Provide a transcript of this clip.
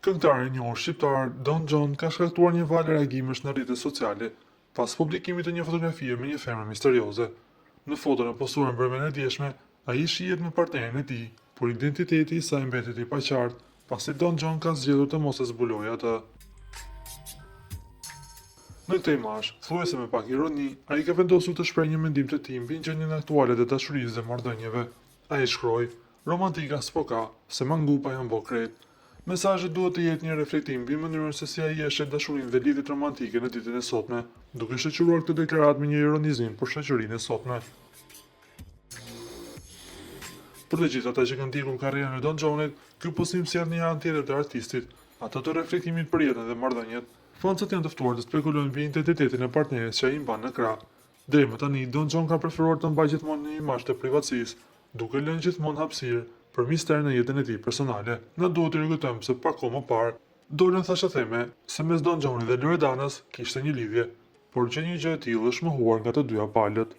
Këngëtari i njohur shqiptar Don John ka shkaktuar një valë reagimesh në rrjetet sociale pas publikimit të një fotografie me një femër misterioze. Në foton e postuar në brëmen e djeshme, ai shihet me partneren e tij, por identiteti i saj mbetet i paqartë, pasi Don John ka zgjedhur të mos e zbulojë atë. Në këtë imazh, thuajse me pak ironi, ai ka vendosur të shprehë një mendim të tij mbi gjendjen aktuale të dashurisë dhe marrëdhënieve. Ai shkroi: "Romantika s'po ka, se mangupa janë bo krejt." Mesazhi duhet të jetë një reflektim mbi mënyrën se si ai e sheh dashurinë dhe lidhjet romantike në ditën e sotme, duke shoqëruar këtë deklaratë me një ironizim për shoqërinë e sotme. Për të gjithë ata që kanë ndjekur karrierën e Don Johnit, ky postim sjell një anë tjetër të artistit, ato të reflektimit për jetën dhe marrëdhëniet. Fansat janë të ftuar të spekulojnë mbi identitetin e partneres që ai mban në krah. Deri më tani, Don John ka preferuar të mbajë gjithmonë një imazh të privatësisë, duke lënë gjithmonë hapësirë për mister në jetën e tij personale. Ne duhet të rikujtojmë se pak kohë më parë dolën thashëtheme se mes Don Johnit dhe Loredanës kishte një lidhje, por që një gjë e tillë është mohuar nga të dyja palët.